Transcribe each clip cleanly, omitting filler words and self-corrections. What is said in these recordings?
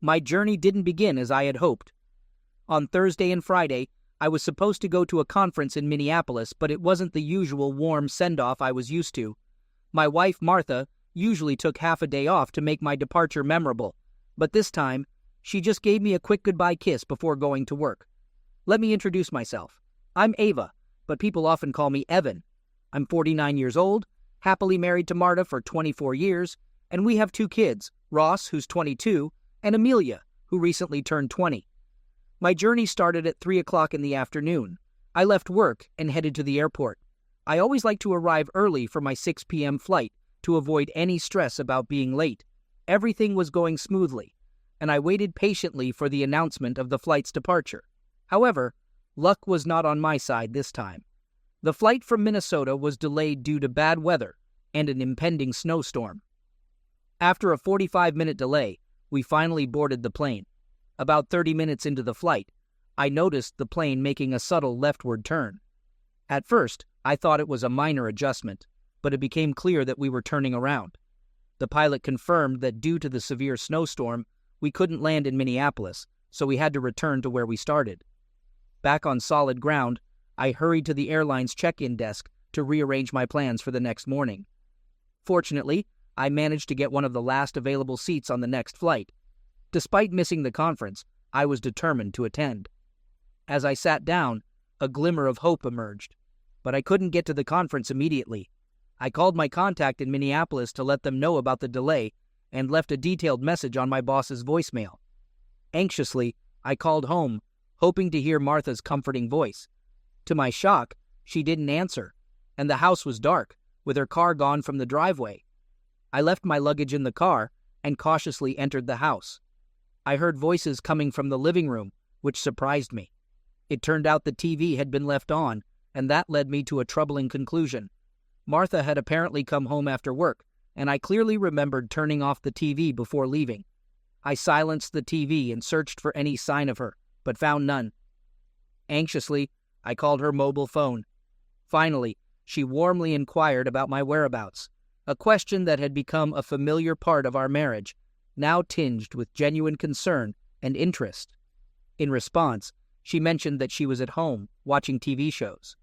My journey didn't begin as I had hoped. On Thursday and Friday, I was supposed to go to a conference in Minneapolis, but it wasn't the usual warm send-off I was used to. My wife, Martha, usually took half a day off to make my departure memorable, but this time, she just gave me a quick goodbye kiss before going to work. Let me introduce myself. I'm Ava, but people often call me Evan. I'm 49 years old, happily married to Marta for 24 years, and we have 2 kids, Ross, who's 22, and Amelia, who recently turned 20. My journey started at 3 o'clock in the afternoon. I left work and headed to the airport. I always like to arrive early for my 6 p.m. flight to avoid any stress about being late. Everything was going smoothly, and I waited patiently for the announcement of the flight's departure. However, luck was not on my side this time. The flight from Minnesota was delayed due to bad weather and an impending snowstorm. After a 45-minute delay, we finally boarded the plane. About 30 minutes into the flight, I noticed the plane making a subtle leftward turn. At first, I thought it was a minor adjustment, but it became clear that we were turning around. The pilot confirmed that due to the severe snowstorm, we couldn't land in Minneapolis, so we had to return to where we started. Back on solid ground, I hurried to the airline's check-in desk to rearrange my plans for the next morning. Fortunately, I managed to get one of the last available seats on the next flight. Despite missing the conference, I was determined to attend. As I sat down, a glimmer of hope emerged, but I couldn't get to the conference immediately. I called my contact in Minneapolis to let them know about the delay and left a detailed message on my boss's voicemail. Anxiously, I called home, hoping to hear Martha's comforting voice. To my shock, she didn't answer, and the house was dark, with her car gone from the driveway. I left my luggage in the car and cautiously entered the house. I heard voices coming from the living room, which surprised me. It turned out the TV had been left on, and that led me to a troubling conclusion. Martha had apparently come home after work, and I clearly remembered turning off the TV before leaving. I silenced the TV and searched for any sign of her, but found none. Anxiously, I called her mobile phone. Finally, she warmly inquired about my whereabouts, a question that had become a familiar part of our marriage, now tinged with genuine concern and interest. In response, she mentioned that she was at home, watching TV shows.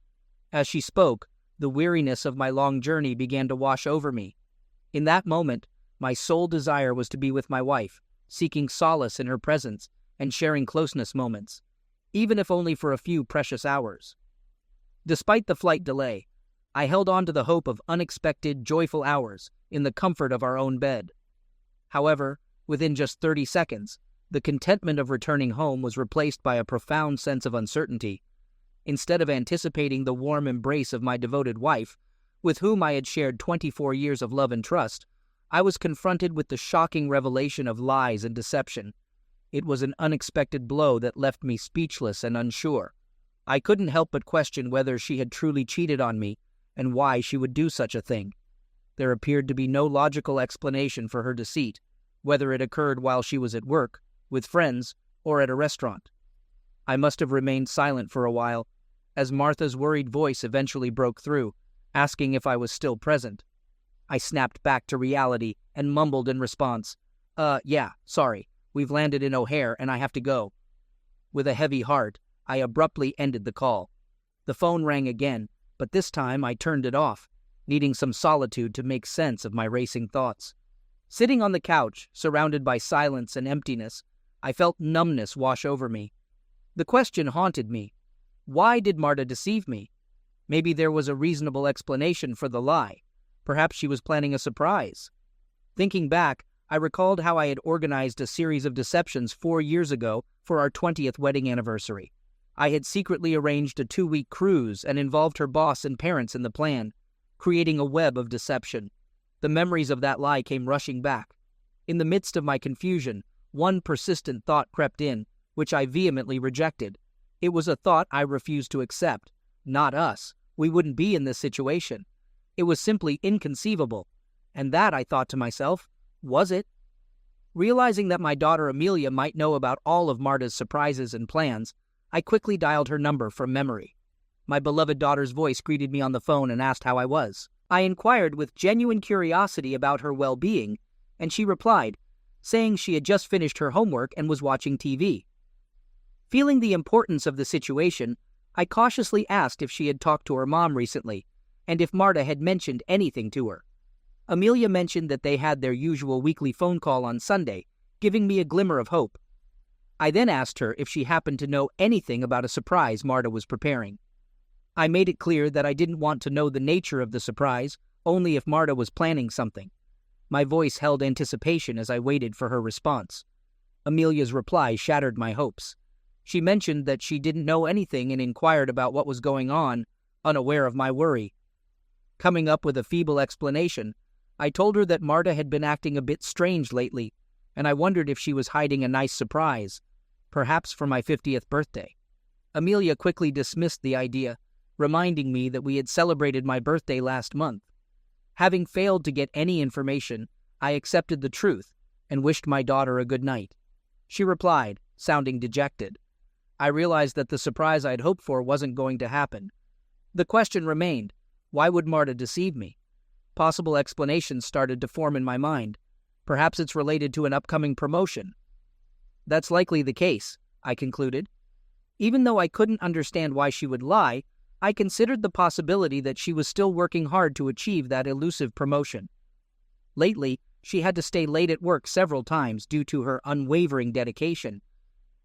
As she spoke, the weariness of my long journey began to wash over me. In that moment, my sole desire was to be with my wife, seeking solace in her presence and sharing closeness moments, even if only for a few precious hours. Despite the flight delay, I held on to the hope of unexpected, joyful hours in the comfort of our own bed. However, within just 30 seconds, the contentment of returning home was replaced by a profound sense of uncertainty. Instead of anticipating the warm embrace of my devoted wife, with whom I had shared 24 years of love and trust, I was confronted with the shocking revelation of lies and deception. It was an unexpected blow that left me speechless and unsure. I couldn't help but question whether she had truly cheated on me and why she would do such a thing. There appeared to be no logical explanation for her deceit, whether it occurred while she was at work, with friends, or at a restaurant. I must have remained silent for a while, as Martha's worried voice eventually broke through, asking if I was still present. I snapped back to reality and mumbled in response, yeah, sorry, we've landed in O'Hare and I have to go." With a heavy heart, I abruptly ended the call. The phone rang again, but this time I turned it off, needing some solitude to make sense of my racing thoughts. Sitting on the couch, surrounded by silence and emptiness, I felt numbness wash over me. The question haunted me. Why did Marta deceive me? Maybe there was a reasonable explanation for the lie. Perhaps she was planning a surprise. Thinking back, I recalled how I had organized a series of deceptions 4 years ago for our 20th wedding anniversary. I had secretly arranged a 2-week cruise and involved her boss and parents in the plan, creating a web of deception. The memories of that lie came rushing back. In the midst of my confusion, one persistent thought crept in, which I vehemently rejected. It was a thought I refused to accept. Not us. We wouldn't be in this situation. It was simply inconceivable. And that, I thought to myself, was it? Realizing that my daughter Amelia might know about all of Marta's surprises and plans, I quickly dialed her number from memory. My beloved daughter's voice greeted me on the phone and asked how I was. I inquired with genuine curiosity about her well-being, and she replied, saying she had just finished her homework and was watching TV. Feeling the importance of the situation, I cautiously asked if she had talked to her mom recently, and if Marta had mentioned anything to her. Amelia mentioned that they had their usual weekly phone call on Sunday, giving me a glimmer of hope. I then asked her if she happened to know anything about a surprise Marta was preparing. I made it clear that I didn't want to know the nature of the surprise, only if Marta was planning something. My voice held anticipation as I waited for her response. Amelia's reply shattered my hopes. She mentioned that she didn't know anything and inquired about what was going on, unaware of my worry. Coming up with a feeble explanation, I told her that Marta had been acting a bit strange lately, and I wondered if she was hiding a nice surprise, perhaps for my 50th birthday. Amelia quickly dismissed the idea, reminding me that we had celebrated my birthday last month. Having failed to get any information, I accepted the truth and wished my daughter a good night. She replied, sounding dejected. I realized that the surprise I'd hoped for wasn't going to happen. The question remained, why would Marta deceive me? Possible explanations started to form in my mind. Perhaps it's related to an upcoming promotion. That's likely the case, I concluded. Even though I couldn't understand why she would lie, I considered the possibility that she was still working hard to achieve that elusive promotion. Lately, she had to stay late at work several times due to her unwavering dedication.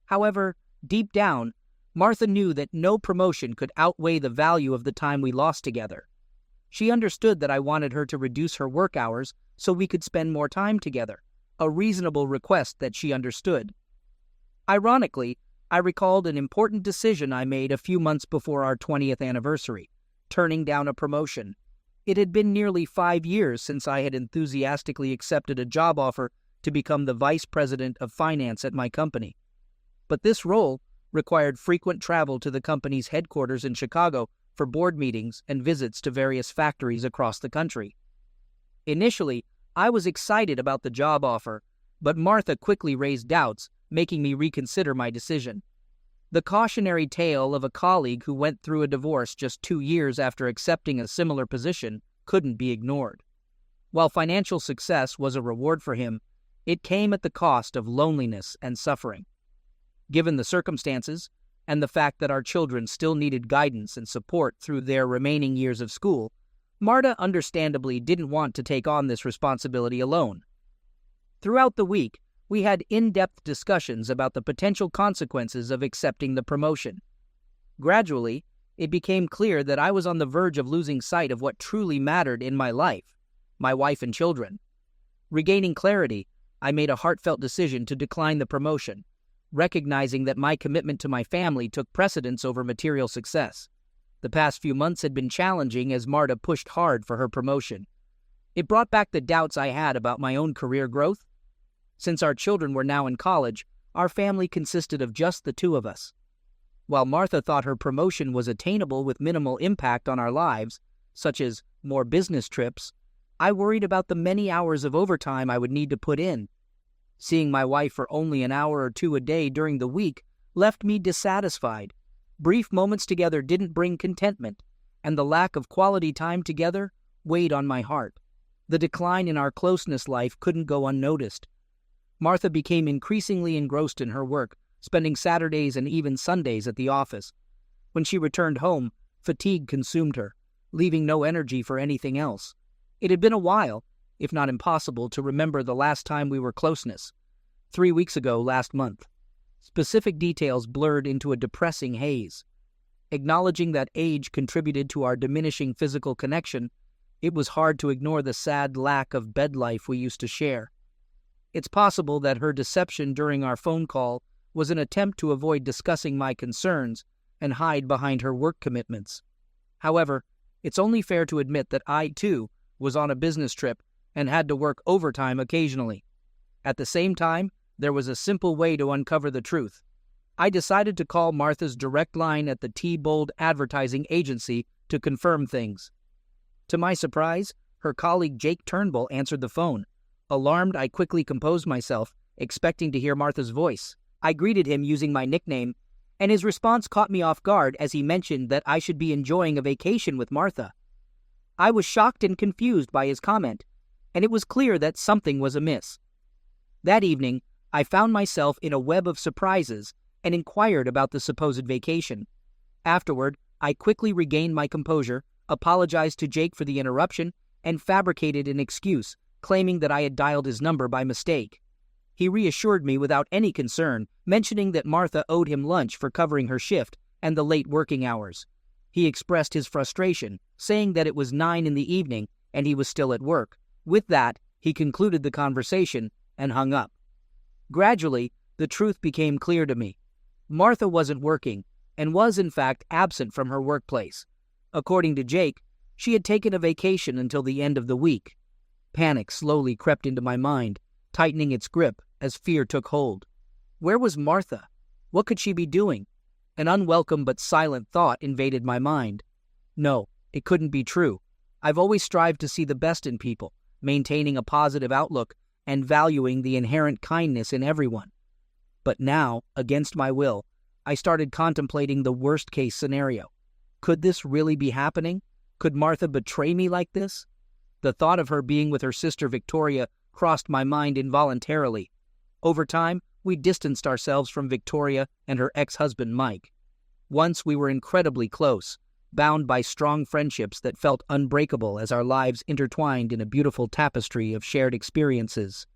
However, deep down, Martha knew that no promotion could outweigh the value of the time we lost together. She understood that I wanted her to reduce her work hours so we could spend more time together, a reasonable request that she understood. Ironically, I recalled an important decision I made a few months before our 20th anniversary, turning down a promotion. It had been nearly 5 years since I had enthusiastically accepted a job offer to become the vice president of finance at my company. But this role required frequent travel to the company's headquarters in Chicago for board meetings and visits to various factories across the country. Initially, I was excited about the job offer, but Martha quickly raised doubts, making me reconsider my decision. The cautionary tale of a colleague who went through a divorce just 2 years after accepting a similar position couldn't be ignored. While financial success was a reward for him, it came at the cost of loneliness and suffering. Given the circumstances, and the fact that our children still needed guidance and support through their remaining years of school, Marta understandably didn't want to take on this responsibility alone. Throughout the week, we had in-depth discussions about the potential consequences of accepting the promotion. Gradually, it became clear that I was on the verge of losing sight of what truly mattered in my life, my wife and children. Regaining clarity, I made a heartfelt decision to decline the promotion, recognizing that my commitment to my family took precedence over material success. The past few months had been challenging as Marta pushed hard for her promotion. It brought back the doubts I had about my own career growth. Since our children were now in college, our family consisted of just the two of us. While Martha thought her promotion was attainable with minimal impact on our lives, such as more business trips, I worried about the many hours of overtime I would need to put in. Seeing my wife for only an hour or two a day during the week left me dissatisfied. Brief moments together didn't bring contentment, and the lack of quality time together weighed on my heart. The decline in our closeness life couldn't go unnoticed. Martha became increasingly engrossed in her work, spending Saturdays and even Sundays at the office. When she returned home, fatigue consumed her, leaving no energy for anything else. It had been a while, if not impossible, to remember the last time we were closeness. 3 weeks ago last month. Specific details blurred into a depressing haze. Acknowledging that age contributed to our diminishing physical connection, it was hard to ignore the sad lack of bed life we used to share. It's possible that her deception during our phone call was an attempt to avoid discussing my concerns and hide behind her work commitments. However, it's only fair to admit that I, too, was on a business trip and had to work overtime occasionally. At the same time, there was a simple way to uncover the truth. I decided to call Martha's direct line at the T-Bold Advertising Agency to confirm things. To my surprise, her colleague Jake Turnbull answered the phone. Alarmed, I quickly composed myself, expecting to hear Martha's voice. I greeted him using my nickname, and his response caught me off guard as he mentioned that I should be enjoying a vacation with Martha. I was shocked and confused by his comment, and it was clear that something was amiss. That evening, I found myself in a web of surprises and inquired about the supposed vacation. Afterward, I quickly regained my composure, apologized to Jake for the interruption, and fabricated an excuse, claiming that I had dialed his number by mistake. He reassured me without any concern, mentioning that Martha owed him lunch for covering her shift and the late working hours. He expressed his frustration, saying that it was 9 in the evening and he was still at work. With that, he concluded the conversation and hung up. Gradually, the truth became clear to me. Martha wasn't working and was in fact absent from her workplace. According to Jake, she had taken a vacation until the end of the week. Panic slowly crept into my mind, tightening its grip as fear took hold. Where was Martha? What could she be doing? An unwelcome but silent thought invaded my mind. No, it couldn't be true. I've always strived to see the best in people, maintaining a positive outlook and valuing the inherent kindness in everyone. But now, against my will, I started contemplating the worst-case scenario. Could this really be happening? Could Martha betray me like this? The thought of her being with her sister Victoria crossed my mind involuntarily. Over time, we distanced ourselves from Victoria and her ex-husband Mike. Once we were incredibly close, bound by strong friendships that felt unbreakable as our lives intertwined in a beautiful tapestry of shared experiences.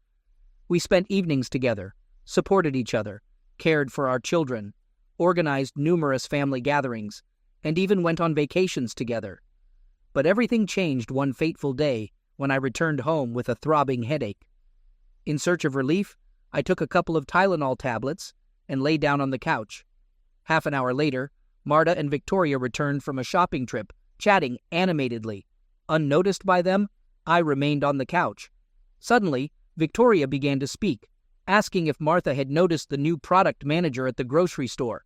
We spent evenings together, supported each other, cared for our children, organized numerous family gatherings, and even went on vacations together. But everything changed one fateful day when I returned home with a throbbing headache. In search of relief, I took a couple of Tylenol tablets and lay down on the couch. Half an hour later, Marta and Victoria returned from a shopping trip, chatting animatedly. Unnoticed by them, I remained on the couch. Suddenly, Victoria began to speak, asking if Martha had noticed the new product manager at the grocery store.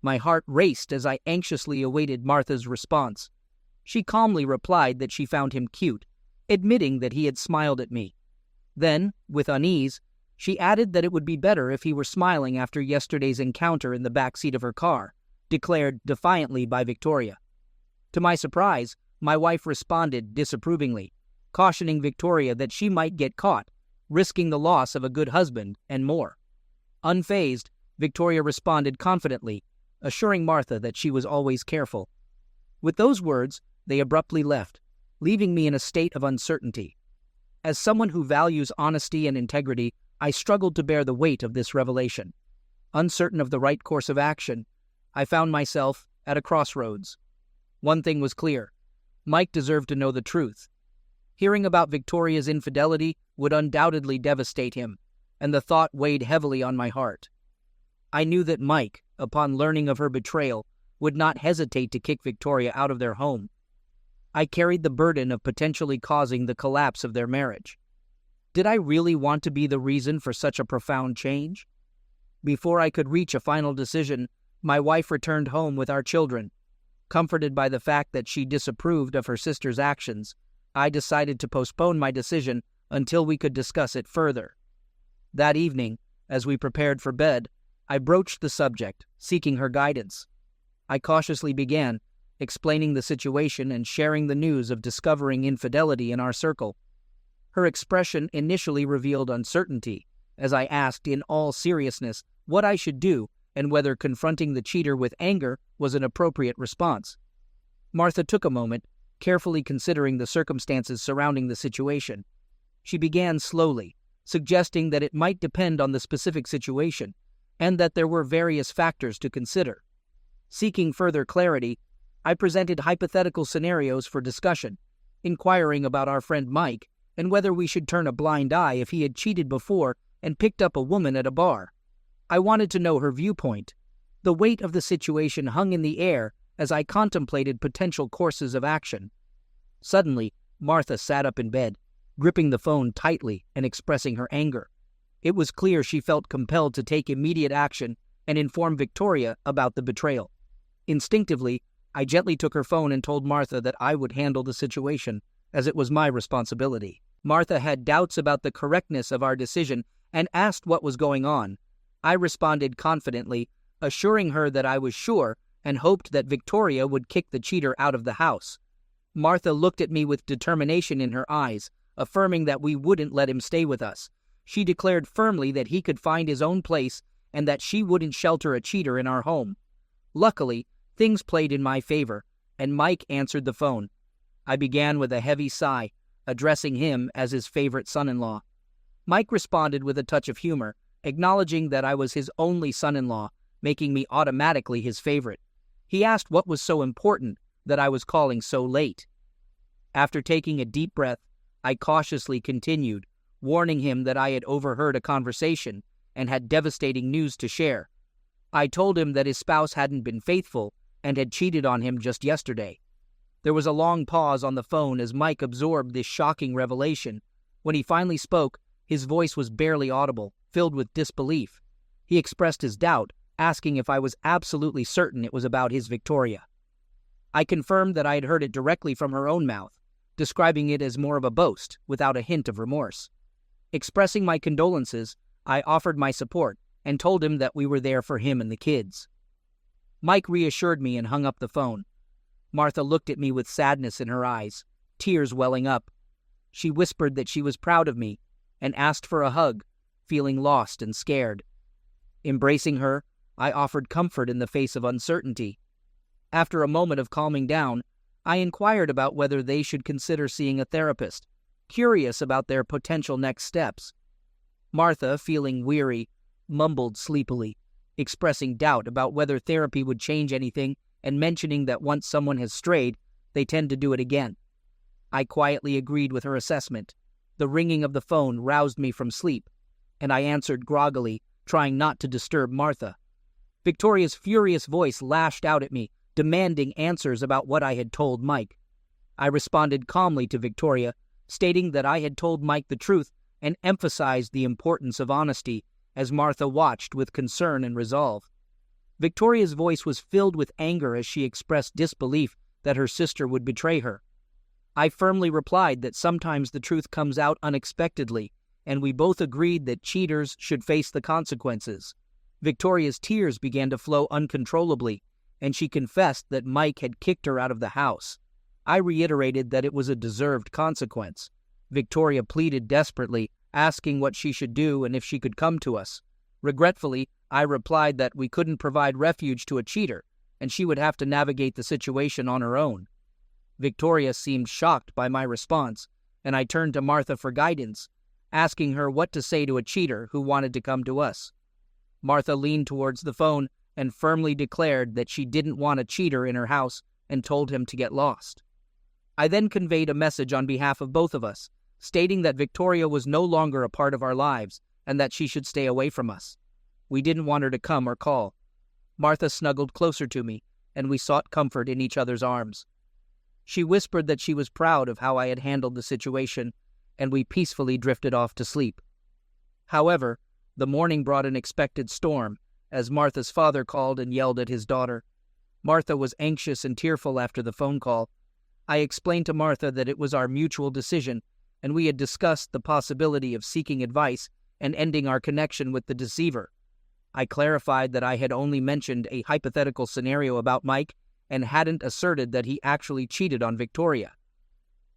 My heart raced as I anxiously awaited Martha's response. She calmly replied that she found him cute, admitting that he had smiled at me. Then, with unease, she added that it would be better if he were smiling after yesterday's encounter in the back seat of her car, declared defiantly by Victoria. To my surprise, my wife responded disapprovingly, cautioning Victoria that she might get caught, risking the loss of a good husband and more. Unfazed, Victoria responded confidently, assuring Martha that she was always careful. With those words, they abruptly left, leaving me in a state of uncertainty. As someone who values honesty and integrity, I struggled to bear the weight of this revelation. Uncertain of the right course of action, I found myself at a crossroads. One thing was clear: Mike deserved to know the truth. Hearing about Victoria's infidelity would undoubtedly devastate him, and the thought weighed heavily on my heart. I knew that Mike, upon learning of her betrayal, would not hesitate to kick Victoria out of their home. I carried the burden of potentially causing the collapse of their marriage. Did I really want to be the reason for such a profound change? Before I could reach a final decision, my wife returned home with our children. Comforted by the fact that she disapproved of her sister's actions, I decided to postpone my decision until we could discuss it further. That evening, as we prepared for bed, I broached the subject, seeking her guidance. I cautiously began, explaining the situation and sharing the news of discovering infidelity in our circle. Her expression initially revealed uncertainty, as I asked in all seriousness what I should do and whether confronting the cheater with anger was an appropriate response. Martha took a moment, carefully considering the circumstances surrounding the situation. She began slowly, suggesting that it might depend on the specific situation, and that there were various factors to consider. Seeking further clarity, I presented hypothetical scenarios for discussion, inquiring about our friend Mike and whether we should turn a blind eye if he had cheated before and picked up a woman at a bar. I wanted to know her viewpoint. The weight of the situation hung in the air as I contemplated potential courses of action. Suddenly, Martha sat up in bed, gripping the phone tightly and expressing her anger. It was clear she felt compelled to take immediate action and inform Victoria about the betrayal. Instinctively, I gently took her phone and told Martha that I would handle the situation, as it was my responsibility. Martha had doubts about the correctness of our decision and asked what was going on. I responded confidently, assuring her that I was sure and hoped that Victoria would kick the cheater out of the house. Martha looked at me with determination in her eyes, affirming that we wouldn't let him stay with us. She declared firmly that he could find his own place and that she wouldn't shelter a cheater in our home. Luckily, things played in my favor, and Mike answered the phone. I began with a heavy sigh, addressing him as his favorite son-in-law. Mike responded with a touch of humor, acknowledging that I was his only son-in-law, making me automatically his favorite. He asked what was so important that I was calling so late. After taking a deep breath, I cautiously continued, warning him that I had overheard a conversation and had devastating news to share. I told him that his spouse hadn't been faithful and had cheated on him just yesterday. There was a long pause on the phone as Mike absorbed this shocking revelation. When he finally spoke, his voice was barely audible, filled with disbelief. He expressed his doubt, asking if I was absolutely certain it was about his Victoria. I confirmed that I had heard it directly from her own mouth, describing it as more of a boast, without a hint of remorse. Expressing my condolences, I offered my support and told him that we were there for him and the kids. Mike reassured me and hung up the phone. Martha looked at me with sadness in her eyes, tears welling up. She whispered that she was proud of me and asked for a hug, feeling lost and scared. Embracing her, I offered comfort in the face of uncertainty. After a moment of calming down, I inquired about whether they should consider seeing a therapist, curious about their potential next steps. Martha, feeling weary, mumbled sleepily, expressing doubt about whether therapy would change anything and mentioning that once someone has strayed, they tend to do it again. I quietly agreed with her assessment. The ringing of the phone roused me from sleep, and I answered groggily, trying not to disturb Martha. Victoria's furious voice lashed out at me, demanding answers about what I had told Mike. I responded calmly to Victoria, stating that I had told Mike the truth and emphasized the importance of honesty, as Martha watched with concern and resolve. Victoria's voice was filled with anger as she expressed disbelief that her sister would betray her. I firmly replied that sometimes the truth comes out unexpectedly, and we both agreed that cheaters should face the consequences. Victoria's tears began to flow uncontrollably, and she confessed that Mike had kicked her out of the house. I reiterated that it was a deserved consequence. Victoria pleaded desperately, asking what she should do and if she could come to us. Regretfully, I replied that we couldn't provide refuge to a cheater, and she would have to navigate the situation on her own. Victoria seemed shocked by my response, and I turned to Martha for guidance, asking her what to say to a cheater who wanted to come to us. Martha leaned towards the phone and firmly declared that she didn't want a cheater in her house and told him to get lost. I then conveyed a message on behalf of both of us, stating that Victoria was no longer a part of our lives and that she should stay away from us. We didn't want her to come or call. Martha snuggled closer to me, and we sought comfort in each other's arms. She whispered that she was proud of how I had handled the situation, and we peacefully drifted off to sleep. However, the morning brought an expected storm, as Martha's father called and yelled at his daughter. Martha was anxious and tearful after the phone call. I explained to Martha that it was our mutual decision, and we had discussed the possibility of seeking advice and ending our connection with the deceiver. I clarified that I had only mentioned a hypothetical scenario about Mike and hadn't asserted that he actually cheated on Victoria.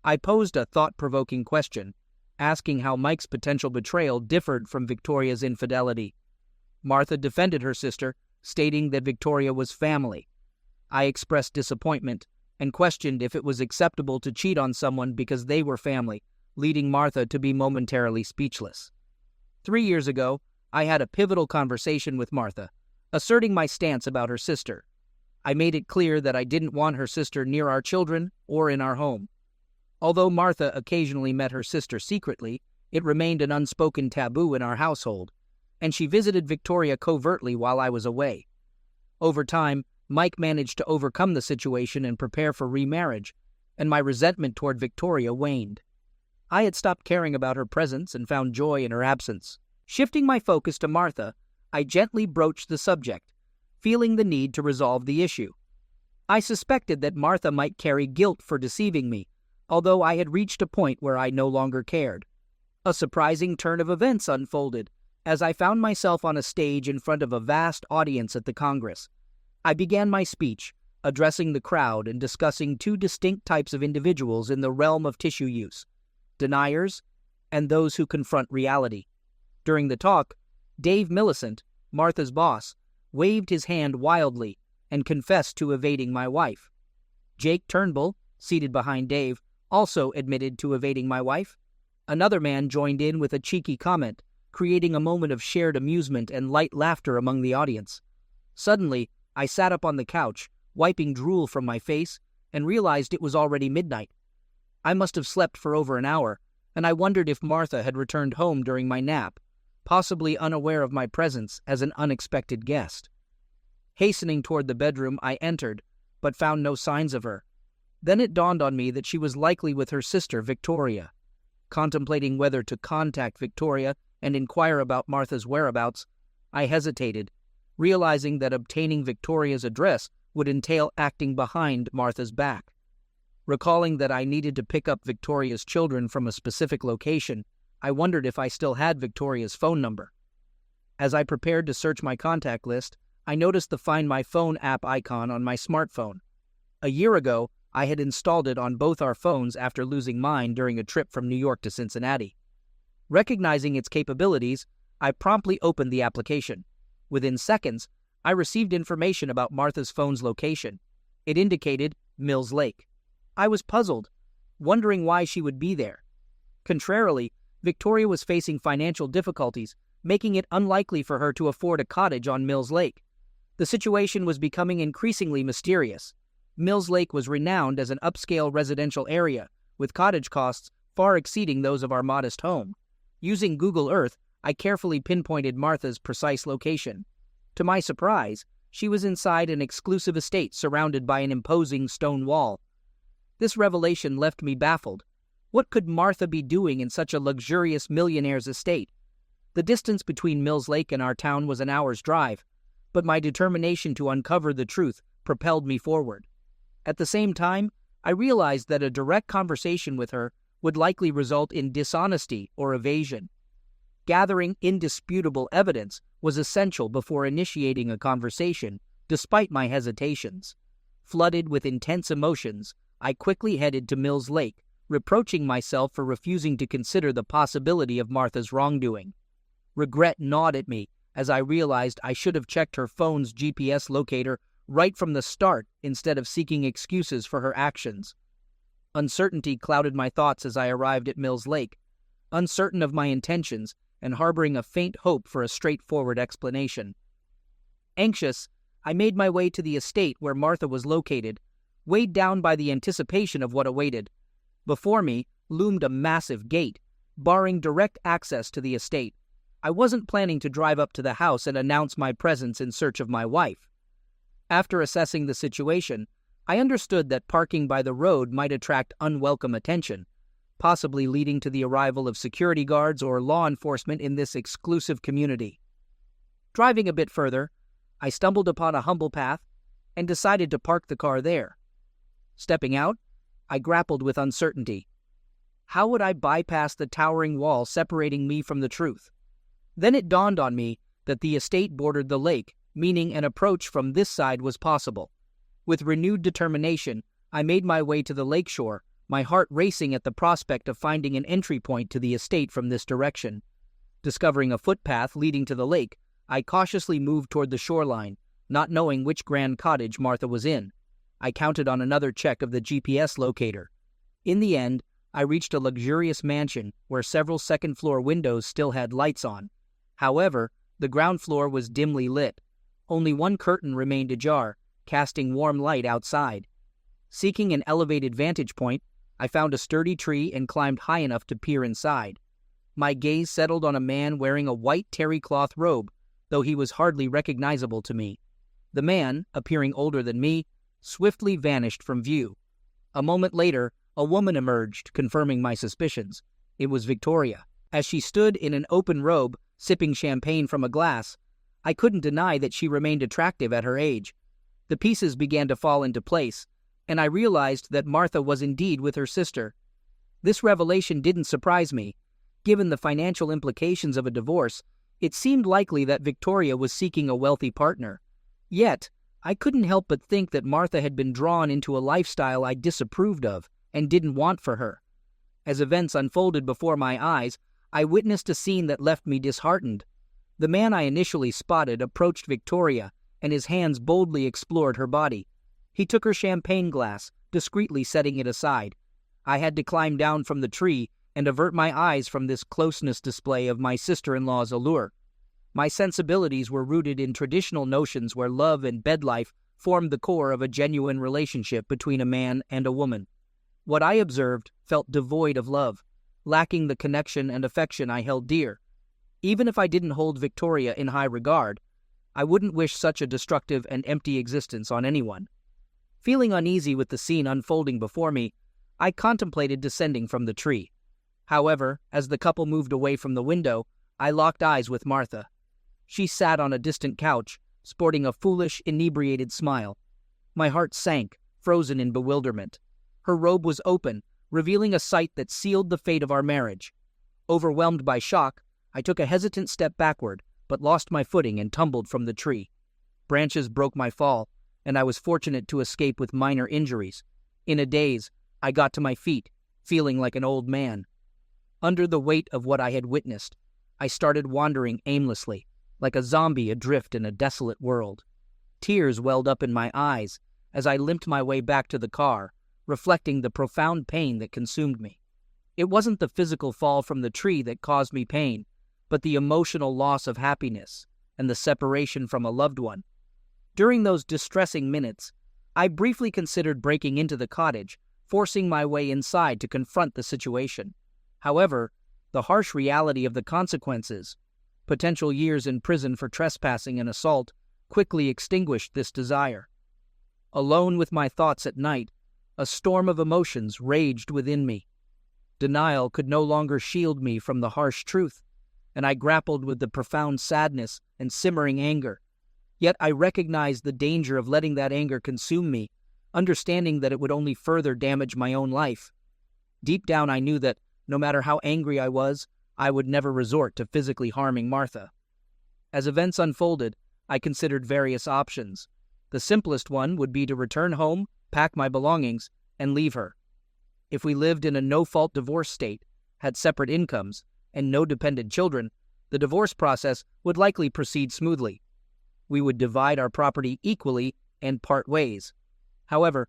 I posed a thought-provoking question, asking how Mike's potential betrayal differed from Victoria's infidelity. Martha defended her sister, stating that Victoria was family. I expressed disappointment and questioned if it was acceptable to cheat on someone because they were family, leading Martha to be momentarily speechless. 3 years ago, I had a pivotal conversation with Martha, asserting my stance about her sister. I made it clear that I didn't want her sister near our children or in our home. Although Martha occasionally met her sister secretly, it remained an unspoken taboo in our household, and she visited Victoria covertly while I was away. Over time, Mike managed to overcome the situation and prepare for remarriage, and my resentment toward Victoria waned. I had stopped caring about her presence and found joy in her absence. Shifting my focus to Martha, I gently broached the subject, feeling the need to resolve the issue. I suspected that Martha might carry guilt for deceiving me, although I had reached a point where I no longer cared. A surprising turn of events unfolded, as I found myself on a stage in front of a vast audience at the Congress. I began my speech, addressing the crowd and discussing two distinct types of individuals in the realm of tissue use: deniers and those who confront reality. During the talk, Dave Millicent, Martha's boss, waved his hand wildly and confessed to evading my wife. Jake Turnbull, seated behind Dave, also admitted to evading my wife. Another man joined in with a cheeky comment, creating a moment of shared amusement and light laughter among the audience. Suddenly, I sat up on the couch, wiping drool from my face, and realized it was already midnight. I must have slept for over an hour, and I wondered if Martha had returned home during my nap, possibly unaware of my presence as an unexpected guest. Hastening toward the bedroom, I entered, but found no signs of her. Then it dawned on me that she was likely with her sister, Victoria. Contemplating whether to contact Victoria and inquire about Martha's whereabouts, I hesitated, realizing that obtaining Victoria's address would entail acting behind Martha's back. Recalling that I needed to pick up Victoria's children from a specific location, I wondered if I still had Victoria's phone number. As I prepared to search my contact list, I noticed the Find My Phone app icon on my smartphone. A year ago, I had installed it on both our phones after losing mine during a trip from New York to Cincinnati. Recognizing its capabilities, I promptly opened the application. Within seconds, I received information about Martha's phone's location. It indicated Mills Lake. I was puzzled, wondering why she would be there. Contrarily, Victoria was facing financial difficulties, making it unlikely for her to afford a cottage on Mills Lake. The situation was becoming increasingly mysterious. Mills Lake was renowned as an upscale residential area, with cottage costs far exceeding those of our modest home. Using Google Earth, I carefully pinpointed Martha's precise location. To my surprise, she was inside an exclusive estate surrounded by an imposing stone wall. This revelation left me baffled. What could Martha be doing in such a luxurious millionaire's estate? The distance between Mills Lake and our town was an hour's drive, but my determination to uncover the truth propelled me forward. At the same time, I realized that a direct conversation with her would likely result in dishonesty or evasion. Gathering indisputable evidence was essential before initiating a conversation, despite my hesitations. Flooded with intense emotions, I quickly headed to Mills Lake, reproaching myself for refusing to consider the possibility of Martha's wrongdoing. Regret gnawed at me as I realized I should have checked her phone's GPS locator right from the start instead of seeking excuses for her actions. Uncertainty clouded my thoughts as I arrived at Mills Lake, uncertain of my intentions and harboring a faint hope for a straightforward explanation. Anxious, I made my way to the estate where Martha was located, weighed down by the anticipation of what awaited. Before me loomed a massive gate, barring direct access to the estate. I wasn't planning to drive up to the house and announce my presence in search of my wife. After assessing the situation, I understood that parking by the road might attract unwelcome attention, possibly leading to the arrival of security guards or law enforcement in this exclusive community. Driving a bit further, I stumbled upon a humble path and decided to park the car there. Stepping out, I grappled with uncertainty. How would I bypass the towering wall separating me from the truth? Then it dawned on me that the estate bordered the lake, meaning an approach from this side was possible. With renewed determination, I made my way to the lakeshore, my heart racing at the prospect of finding an entry point to the estate from this direction. Discovering a footpath leading to the lake, I cautiously moved toward the shoreline, not knowing which grand cottage Martha was in. I counted on another check of the GPS locator. In the end, I reached a luxurious mansion where several second-floor windows still had lights on. However, the ground floor was dimly lit. Only one curtain remained ajar, casting warm light outside. Seeking an elevated vantage point, I found a sturdy tree and climbed high enough to peer inside. My gaze settled on a man wearing a white terry cloth robe, though he was hardly recognizable to me. The man, appearing older than me, swiftly vanished from view. A moment later, a woman emerged, confirming my suspicions. It was Victoria. As she stood in an open robe, sipping champagne from a glass, I couldn't deny that she remained attractive at her age. The pieces began to fall into place, and I realized that Martha was indeed with her sister. This revelation didn't surprise me. Given the financial implications of a divorce, it seemed likely that Victoria was seeking a wealthy partner. Yet, I couldn't help but think that Martha had been drawn into a lifestyle I disapproved of and didn't want for her. As events unfolded before my eyes, I witnessed a scene that left me disheartened. The man I initially spotted approached Victoria, and his hands boldly explored her body. He took her champagne glass, discreetly setting it aside. I had to climb down from the tree and avert my eyes from this closeness display of my sister-in-law's allure. My sensibilities were rooted in traditional notions where love and bed life formed the core of a genuine relationship between a man and a woman. What I observed felt devoid of love, lacking the connection and affection I held dear. Even if I didn't hold Victoria in high regard, I wouldn't wish such a destructive and empty existence on anyone. Feeling uneasy with the scene unfolding before me, I contemplated descending from the tree. However, as the couple moved away from the window, I locked eyes with Martha. She sat on a distant couch, sporting a foolish, inebriated smile. My heart sank, frozen in bewilderment. Her robe was open, revealing a sight that sealed the fate of our marriage. Overwhelmed by shock, I took a hesitant step backward, but lost my footing and tumbled from the tree. Branches broke my fall, and I was fortunate to escape with minor injuries. In a daze, I got to my feet, feeling like an old man. Under the weight of what I had witnessed, I started wandering aimlessly, like a zombie adrift in a desolate world. Tears welled up in my eyes as I limped my way back to the car, reflecting the profound pain that consumed me. It wasn't the physical fall from the tree that caused me pain, but the emotional loss of happiness and the separation from a loved one. During those distressing minutes, I briefly considered breaking into the cottage, forcing my way inside to confront the situation. However, the harsh reality of the consequences, potential years in prison for trespassing and assault, quickly extinguished this desire. Alone with my thoughts at night, a storm of emotions raged within me. Denial could no longer shield me from the harsh truth, and I grappled with the profound sadness and simmering anger. Yet I recognized the danger of letting that anger consume me, understanding that it would only further damage my own life. Deep down I knew that, no matter how angry I was, I would never resort to physically harming Martha. As events unfolded, I considered various options. The simplest one would be to return home, pack my belongings, and leave her. If we lived in a no-fault divorce state, had separate incomes, and no dependent children, the divorce process would likely proceed smoothly. We would divide our property equally and part ways. However,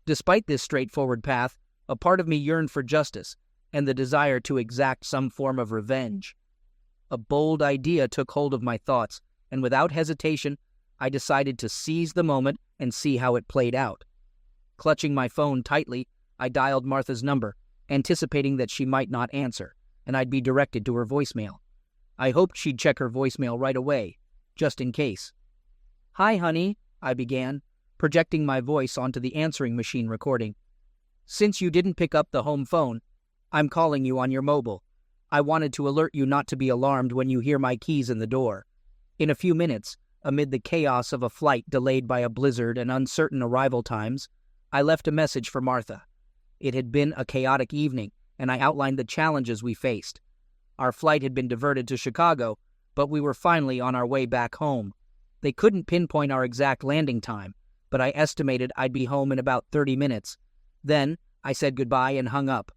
despite this straightforward path, a part of me yearned for justice and the desire to exact some form of revenge. A bold idea took hold of my thoughts, and without hesitation, I decided to seize the moment and see how it played out. Clutching my phone tightly, I dialed Martha's number, anticipating that she might not answer, and I'd be directed to her voicemail. I hoped she'd check her voicemail right away, just in case. "Hi, honey," I began, projecting my voice onto the answering machine recording. "Since you didn't pick up the home phone, I'm calling you on your mobile. I wanted to alert you not to be alarmed when you hear my keys in the door. In a few minutes, amid the chaos of a flight delayed by a blizzard and uncertain arrival times, I left a message for Martha. It had been a chaotic evening, and I outlined the challenges we faced. Our flight had been diverted to Chicago, but we were finally on our way back home. They couldn't pinpoint our exact landing time, but I estimated I'd be home in about 30 minutes. Then, I said goodbye and hung up.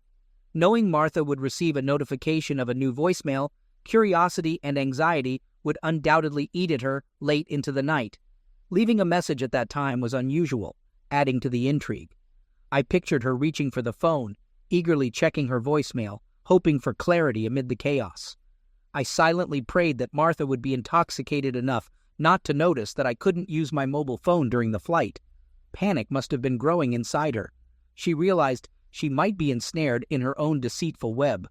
Knowing Martha would receive a notification of a new voicemail, curiosity and anxiety would undoubtedly eat at her late into the night. Leaving a message at that time was unusual, adding to the intrigue. I pictured her reaching for the phone, eagerly checking her voicemail, hoping for clarity amid the chaos. I silently prayed that Martha would be intoxicated enough not to notice that I couldn't use my mobile phone during the flight. Panic must have been growing inside her. She realized she might be ensnared in her own deceitful web.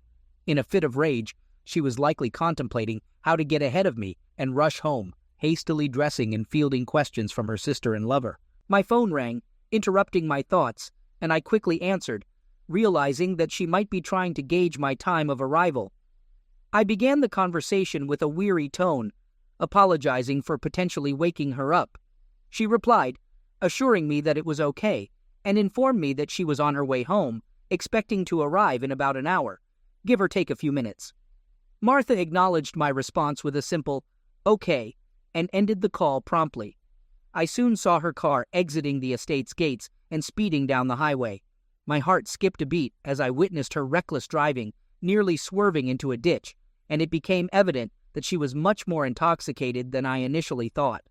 In a fit of rage, she was likely contemplating how to get ahead of me and rush home, hastily dressing and fielding questions from her sister and lover. My phone rang, interrupting my thoughts, and I quickly answered, realizing that she might be trying to gauge my time of arrival. I began the conversation with a weary tone, apologizing for potentially waking her up. She replied, assuring me that it was okay, and informed me that she was on her way home, expecting to arrive in about an hour, give or take a few minutes. Martha acknowledged my response with a simple, okay, and ended the call promptly. I soon saw her car exiting the estate's gates and speeding down the highway. My heart skipped a beat as I witnessed her reckless driving nearly swerving into a ditch, and it became evident that she was much more intoxicated than I initially thought.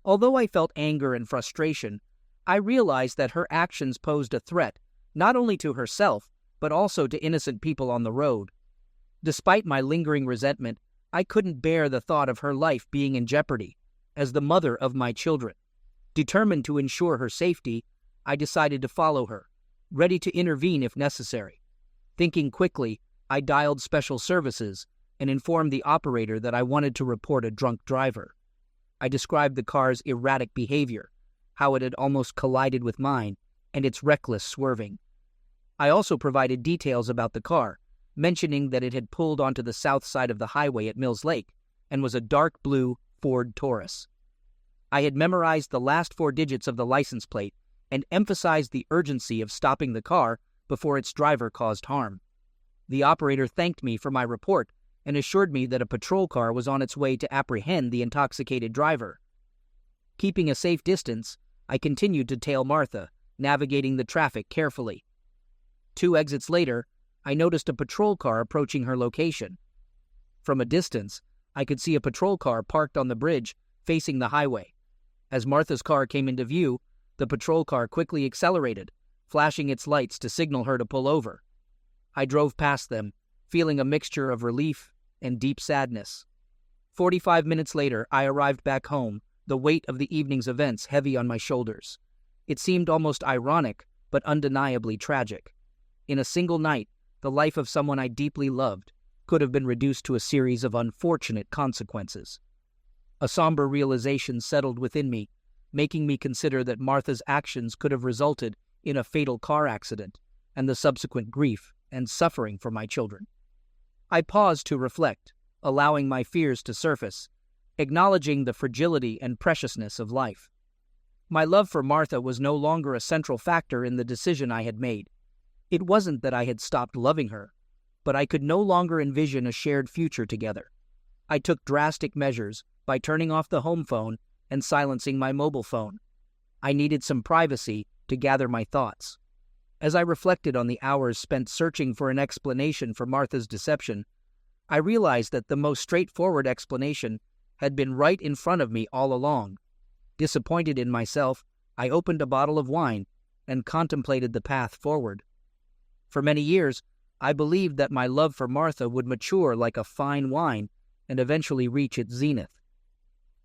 Although I felt anger and frustration, I realized that her actions posed a threat, not only to herself, but also to innocent people on the road. Despite my lingering resentment, I couldn't bear the thought of her life being in jeopardy, as the mother of my children. Determined to ensure her safety, I decided to follow her, ready to intervene if necessary. Thinking quickly, I dialed special services and informed the operator that I wanted to report a drunk driver. I described the car's erratic behavior, how it had almost collided with mine, and its reckless swerving. I also provided details about the car, mentioning that it had pulled onto the south side of the highway at Mills Lake and was a dark blue Ford Taurus. I had memorized the last 4 digits of the license plate and emphasized the urgency of stopping the car before its driver caused harm. The operator thanked me for my report and assured me that a patrol car was on its way to apprehend the intoxicated driver. Keeping a safe distance, I continued to tail Martha, navigating the traffic carefully. 2 exits later, I noticed a patrol car approaching her location. From a distance, I could see a patrol car parked on the bridge, facing the highway. As Martha's car came into view, the patrol car quickly accelerated, flashing its lights to signal her to pull over. I drove past them, feeling a mixture of relief and deep sadness. 45 minutes later, I arrived back home, the weight of the evening's events heavy on my shoulders. It seemed almost ironic, but undeniably tragic. In a single night, the life of someone I deeply loved could have been reduced to a series of unfortunate consequences. A somber realization settled within me, making me consider that Martha's actions could have resulted in a fatal car accident and the subsequent grief and suffering for my children. I paused to reflect, allowing my fears to surface, acknowledging the fragility and preciousness of life. My love for Martha was no longer a central factor in the decision I had made. It wasn't that I had stopped loving her, but I could no longer envision a shared future together. I took drastic measures by turning off the home phone and silencing my mobile phone. I needed some privacy to gather my thoughts. As I reflected on the hours spent searching for an explanation for Martha's deception, I realized that the most straightforward explanation had been right in front of me all along. Disappointed in myself, I opened a bottle of wine and contemplated the path forward. For many years, I believed that my love for Martha would mature like a fine wine and eventually reach its zenith.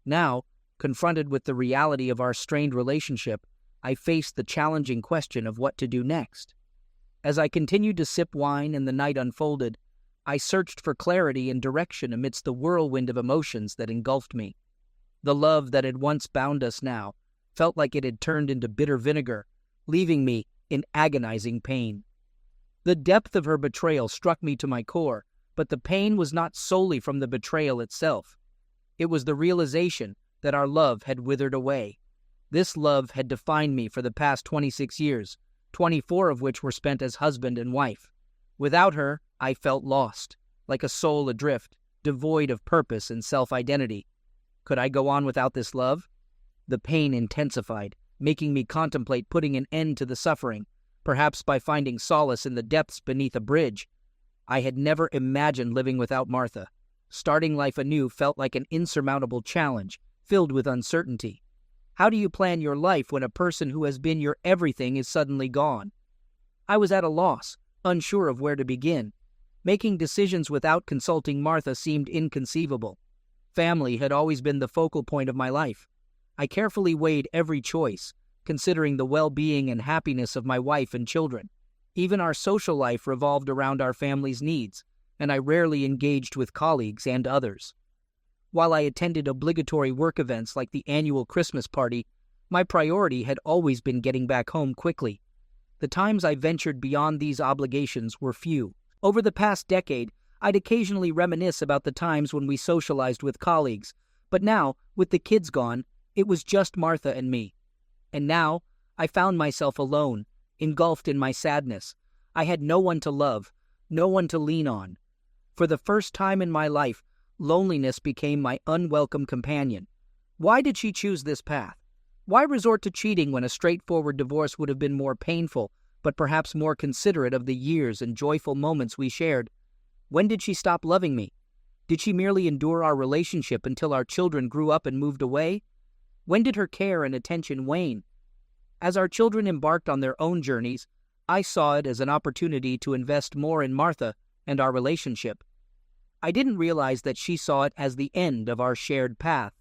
Now, confronted with the reality of our strained relationship, I faced the challenging question of what to do next. As I continued to sip wine and the night unfolded, I searched for clarity and direction amidst the whirlwind of emotions that engulfed me. The love that had once bound us now felt like it had turned into bitter vinegar, leaving me in agonizing pain. The depth of her betrayal struck me to my core, but the pain was not solely from the betrayal itself. It was the realization that our love had withered away. This love had defined me for the past 26 years, 24 of which were spent as husband and wife. Without her, I felt lost, like a soul adrift, devoid of purpose and self-identity. Could I go on without this love? The pain intensified, making me contemplate putting an end to the suffering, perhaps by finding solace in the depths beneath a bridge. I had never imagined living without Martha. Starting life anew felt like an insurmountable challenge, filled with uncertainty. How do you plan your life when a person who has been your everything is suddenly gone? I was at a loss, unsure of where to begin. Making decisions without consulting Martha seemed inconceivable. Family had always been the focal point of my life. I carefully weighed every choice, considering the well-being and happiness of my wife and children. Even our social life revolved around our family's needs, and I rarely engaged with colleagues and others. While I attended obligatory work events like the annual Christmas party, my priority had always been getting back home quickly. The times I ventured beyond these obligations were few. Over the past decade, I'd occasionally reminisce about the times when we socialized with colleagues, but now, with the kids gone, it was just Martha and me. And now, I found myself alone, engulfed in my sadness. I had no one to love, no one to lean on. For the first time in my life, loneliness became my unwelcome companion. Why did she choose this path? Why resort to cheating when a straightforward divorce would have been more painful, but perhaps more considerate of the years and joyful moments we shared? When did she stop loving me? Did she merely endure our relationship until our children grew up and moved away? When did her care and attention wane? As our children embarked on their own journeys, I saw it as an opportunity to invest more in Martha and our relationship. I didn't realize that she saw it as the end of our shared path.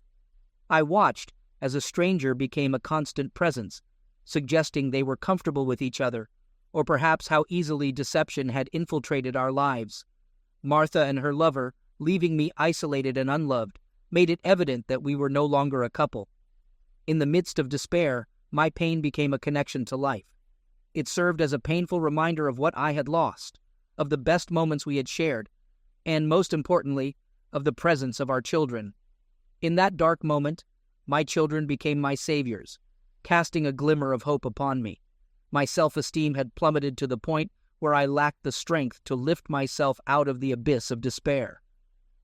I watched as a stranger became a constant presence, suggesting they were comfortable with each other, or perhaps how easily deception had infiltrated our lives. Martha and her lover, leaving me isolated and unloved, made it evident that we were no longer a couple. In the midst of despair, my pain became a connection to life. It served as a painful reminder of what I had lost, of the best moments we had shared, and, most importantly, of the presence of our children. In that dark moment, my children became my saviors, casting a glimmer of hope upon me. My self-esteem had plummeted to the point where I lacked the strength to lift myself out of the abyss of despair.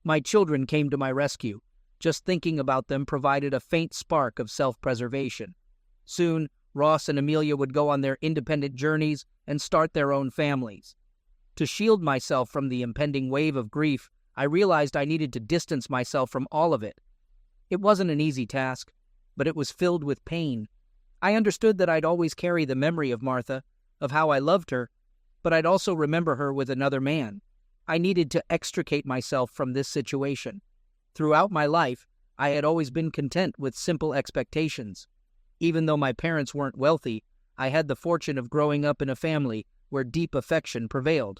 My children came to my rescue. Just thinking about them provided a faint spark of self-preservation. Soon, Ross and Amelia would go on their independent journeys and start their own families. To shield myself from the impending wave of grief, I realized I needed to distance myself from all of it. It wasn't an easy task, but it was filled with pain. I understood that I'd always carry the memory of Martha, of how I loved her, but I'd also remember her with another man. I needed to extricate myself from this situation. Throughout my life, I had always been content with simple expectations. Even though my parents weren't wealthy, I had the fortune of growing up in a family where deep affection prevailed.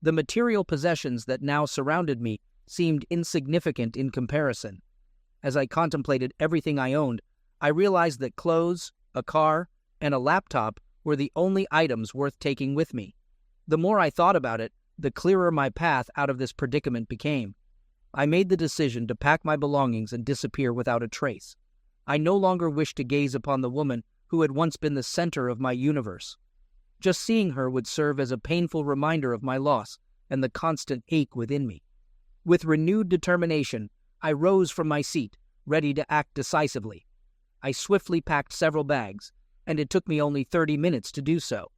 The material possessions that now surrounded me seemed insignificant in comparison. As I contemplated everything I owned, I realized that clothes, a car, and a laptop were the only items worth taking with me. The more I thought about it, the clearer my path out of this predicament became. I made the decision to pack my belongings and disappear without a trace. I no longer wished to gaze upon the woman who had once been the center of my universe. Just seeing her would serve as a painful reminder of my loss and the constant ache within me. With renewed determination, I rose from my seat, ready to act decisively. I swiftly packed several bags, and it took me only 30 minutes to do so.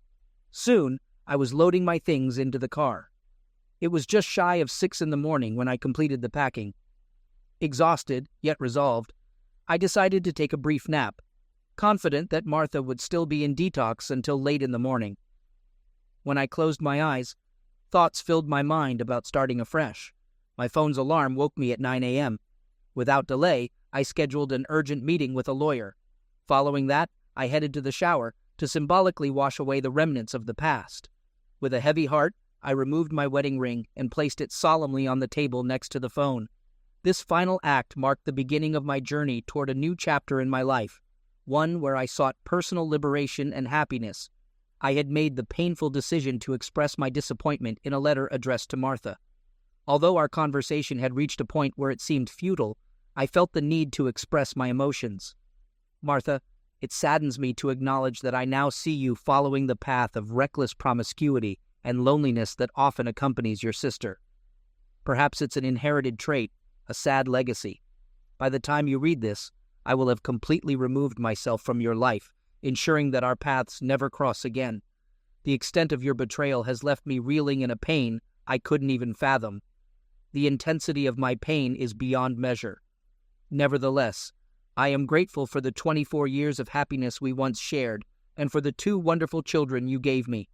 Soon, I was loading my things into the car. It was just shy of 6 a.m. when I completed the packing. Exhausted, yet resolved, I decided to take a brief nap, confident that Martha would still be in detox until late in the morning. When I closed my eyes, thoughts filled my mind about starting afresh. My phone's alarm woke me at 9 a.m. Without delay, I scheduled an urgent meeting with a lawyer. Following that, I headed to the shower to symbolically wash away the remnants of the past. With a heavy heart, I removed my wedding ring and placed it solemnly on the table next to the phone. This final act marked the beginning of my journey toward a new chapter in my life, one where I sought personal liberation and happiness. I had made the painful decision to express my disappointment in a letter addressed to Martha. Although our conversation had reached a point where it seemed futile, I felt the need to express my emotions. Martha, it saddens me to acknowledge that I now see you following the path of reckless promiscuity and loneliness that often accompanies your sister. Perhaps it's an inherited trait, a sad legacy. By the time you read this, I will have completely removed myself from your life, ensuring that our paths never cross again. The extent of your betrayal has left me reeling in a pain I couldn't even fathom. The intensity of my pain is beyond measure. Nevertheless, I am grateful for the 24 years of happiness we once shared and for the 2 wonderful children you gave me.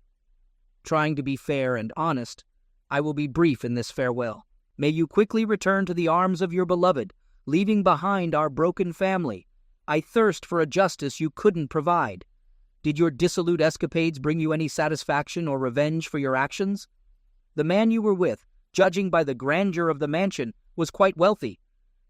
Trying to be fair and honest, I will be brief in this farewell. May you quickly return to the arms of your beloved, leaving behind our broken family. I thirst for a justice you couldn't provide. Did your dissolute escapades bring you any satisfaction or revenge for your actions? The man you were with, judging by the grandeur of the mansion, was quite wealthy.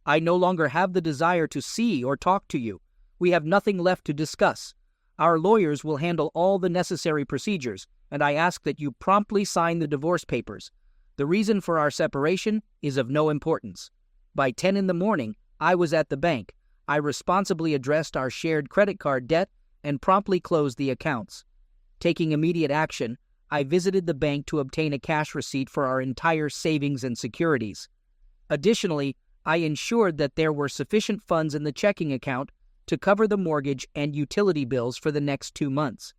I no longer have the desire to see or talk to you. We have nothing left to discuss. Our lawyers will handle all the necessary procedures, and I ask that you promptly sign the divorce papers. The reason for our separation is of no importance. By 10 a.m, I was at the bank. I responsibly addressed our shared credit card debt and promptly closed the accounts. Taking immediate action, I visited the bank to obtain a cash receipt for our entire savings and securities. Additionally, I ensured that there were sufficient funds in the checking account to cover the mortgage and utility bills for the next 2 months.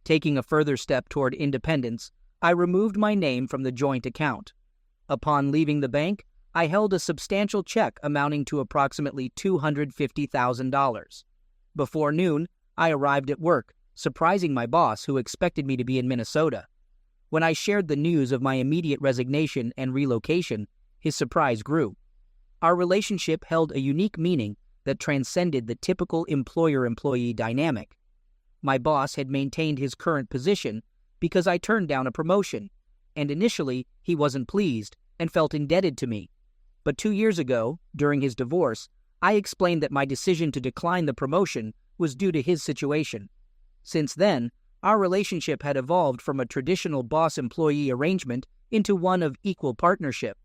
Taking a further step toward independence, I removed my name from the joint account. Upon leaving the bank, I held a substantial check amounting to approximately $250,000. Before noon, I arrived at work, surprising my boss, who expected me to be in Minnesota. When I shared the news of my immediate resignation and relocation, his surprise grew. Our relationship held a unique meaning that transcended the typical employer-employee dynamic. My boss had maintained his current position because I turned down a promotion, and initially he wasn't pleased and felt indebted to me. But 2 years ago, during his divorce, I explained that my decision to decline the promotion was due to his situation. Since then, our relationship had evolved from a traditional boss-employee arrangement into one of equal partnership.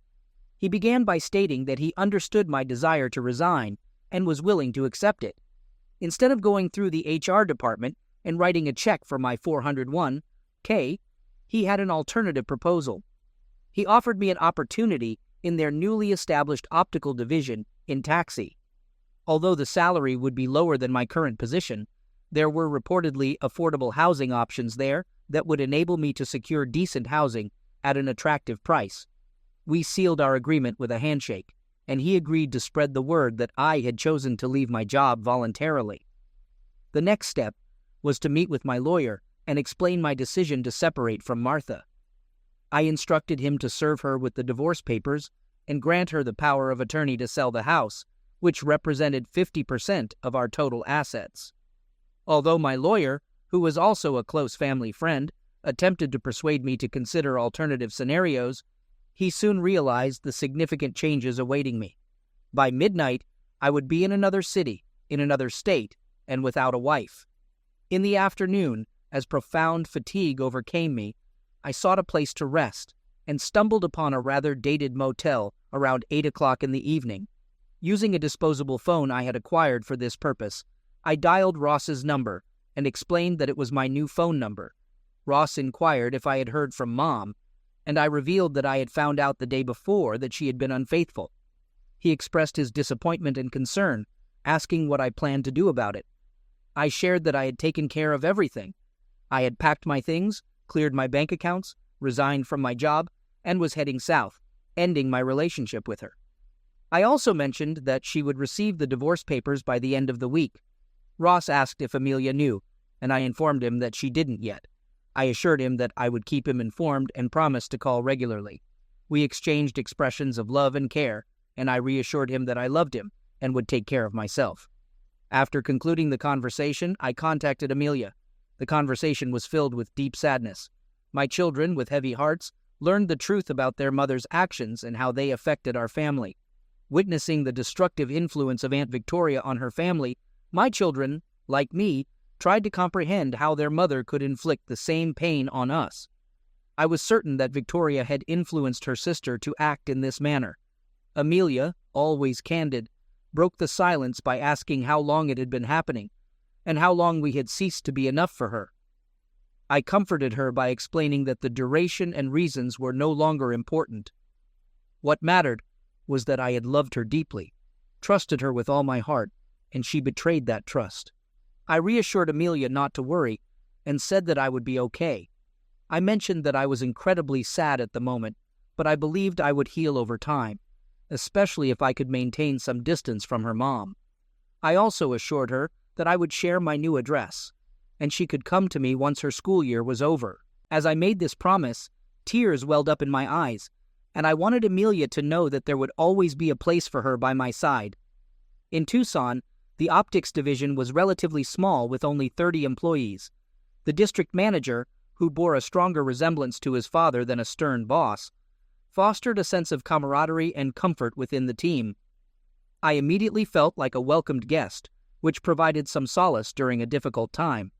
He began by stating that he understood my desire to resign and was willing to accept it. Instead of going through the HR department and writing a check for my $401K, he had an alternative proposal. He offered me an opportunity in their newly established optical division in Taxi. Although the salary would be lower than my current position, there were reportedly affordable housing options there that would enable me to secure decent housing at an attractive price. We sealed our agreement with a handshake, and he agreed to spread the word that I had chosen to leave my job voluntarily. The next step was to meet with my lawyer and explain my decision to separate from Martha. I instructed him to serve her with the divorce papers and grant her the power of attorney to sell the house, which represented 50% of our total assets. Although my lawyer, who was also a close family friend, attempted to persuade me to consider alternative scenarios, he soon realized the significant changes awaiting me. By midnight, I would be in another city, in another state, and without a wife. In the afternoon, as profound fatigue overcame me, I sought a place to rest and stumbled upon a rather dated motel around 8 o'clock in the evening. Using a disposable phone I had acquired for this purpose, I dialed Ross's number and explained that it was my new phone number. Ross inquired if I had heard from Mom, and I revealed that I had found out the day before that she had been unfaithful. He expressed his disappointment and concern, asking what I planned to do about it. I shared that I had taken care of everything. I had packed my things, cleared my bank accounts, resigned from my job, and was heading south, ending my relationship with her. I also mentioned that she would receive the divorce papers by the end of the week. Ross asked if Amelia knew, and I informed him that she didn't yet. I assured him that I would keep him informed and promised to call regularly. We exchanged expressions of love and care, and I reassured him that I loved him and would take care of myself. After concluding the conversation, I contacted Amelia. The conversation was filled with deep sadness. My children, with heavy hearts, learned the truth about their mother's actions and how they affected our family. Witnessing the destructive influence of Aunt Victoria on her family, my children, like me, tried to comprehend how their mother could inflict the same pain on us. I was certain that Victoria had influenced her sister to act in this manner. Amelia, always candid, broke the silence by asking how long it had been happening, and how long we had ceased to be enough for her. I comforted her by explaining that the duration and reasons were no longer important. What mattered was that I had loved her deeply, trusted her with all my heart, and she betrayed that trust. I reassured Amelia not to worry and said that I would be okay. I mentioned that I was incredibly sad at the moment, but I believed I would heal over time, especially if I could maintain some distance from her mom. I also assured her that I would share my new address, and she could come to me once her school year was over. As I made this promise, tears welled up in my eyes, and I wanted Amelia to know that there would always be a place for her by my side. In Tucson, the optics division was relatively small with only 30 employees. The district manager, who bore a stronger resemblance to his father than a stern boss, fostered a sense of camaraderie and comfort within the team. I immediately felt like a welcomed guest, which provided some solace during a difficult time.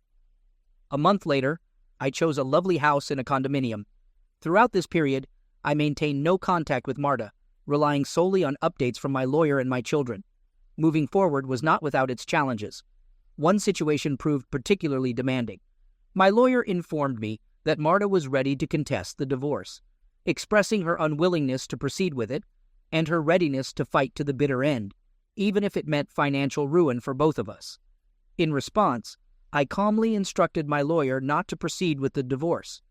A month later, I chose a lovely house in a condominium. Throughout this period, I maintained no contact with Marta, relying solely on updates from my lawyer and my children. Moving forward was not without its challenges. One situation proved particularly demanding. My lawyer informed me that Marta was ready to contest the divorce, expressing her unwillingness to proceed with it and her readiness to fight to the bitter end, even if it meant financial ruin for both of us. In response, I calmly instructed my lawyer not to proceed with the divorce.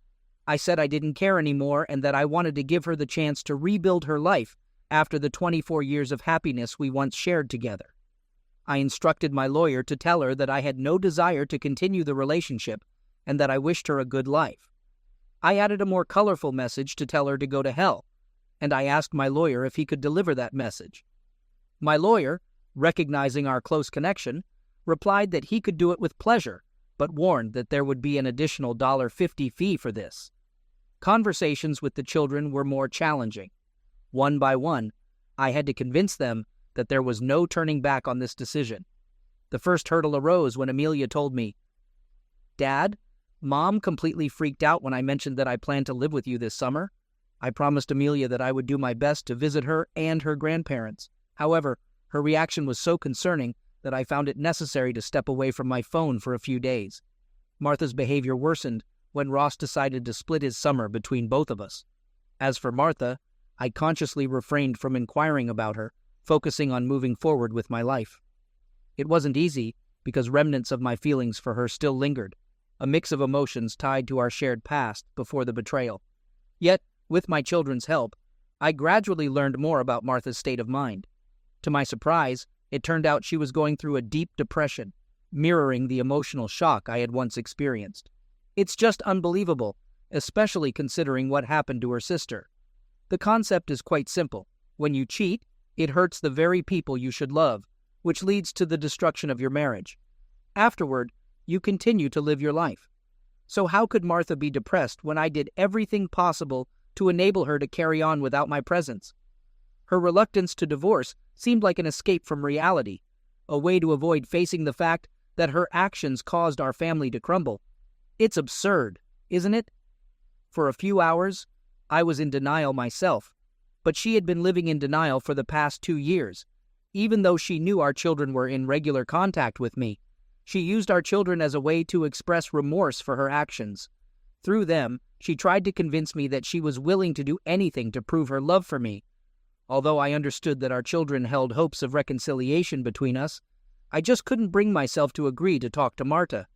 I said I didn't care anymore and that I wanted to give her the chance to rebuild her life after the 24 years of happiness we once shared together. I instructed my lawyer to tell her that I had no desire to continue the relationship and that I wished her a good life. I added a more colorful message to tell her to go to hell, and I asked my lawyer if he could deliver that message. My lawyer, recognizing our close connection, replied that he could do it with pleasure, but warned that there would be an additional $50 fee for this. Conversations with the children were more challenging. One by one, I had to convince them that there was no turning back on this decision. The first hurdle arose when Amelia told me, "Dad, Mom completely freaked out when I mentioned that I planned to live with you this summer. I promised Amelia that I would do my best to visit her and her grandparents. However, her reaction was so concerning that I found it necessary to step away from my phone for a few days. Martha's behavior worsened when Ross decided to split his summer between both of us. As for Martha, I consciously refrained from inquiring about her, focusing on moving forward with my life. It wasn't easy because remnants of my feelings for her still lingered, a mix of emotions tied to our shared past before the betrayal. Yet, with my children's help, I gradually learned more about Martha's state of mind. To my surprise, it turned out she was going through a deep depression, mirroring the emotional shock I had once experienced. It's just unbelievable, especially considering what happened to her sister. The concept is quite simple. When you cheat, it hurts the very people you should love, which leads to the destruction of your marriage. Afterward, you continue to live your life. So how could Martha be depressed when I did everything possible to enable her to carry on without my presence? Her reluctance to divorce seemed like an escape from reality, a way to avoid facing the fact that her actions caused our family to crumble. It's absurd, isn't it? For a few hours, I was in denial myself, but she had been living in denial for the past 2 years. Even though she knew our children were in regular contact with me, she used our children as a way to express remorse for her actions. Through them, she tried to convince me that she was willing to do anything to prove her love for me. Although I understood that our children held hopes of reconciliation between us, I just couldn't bring myself to agree to talk to Martha.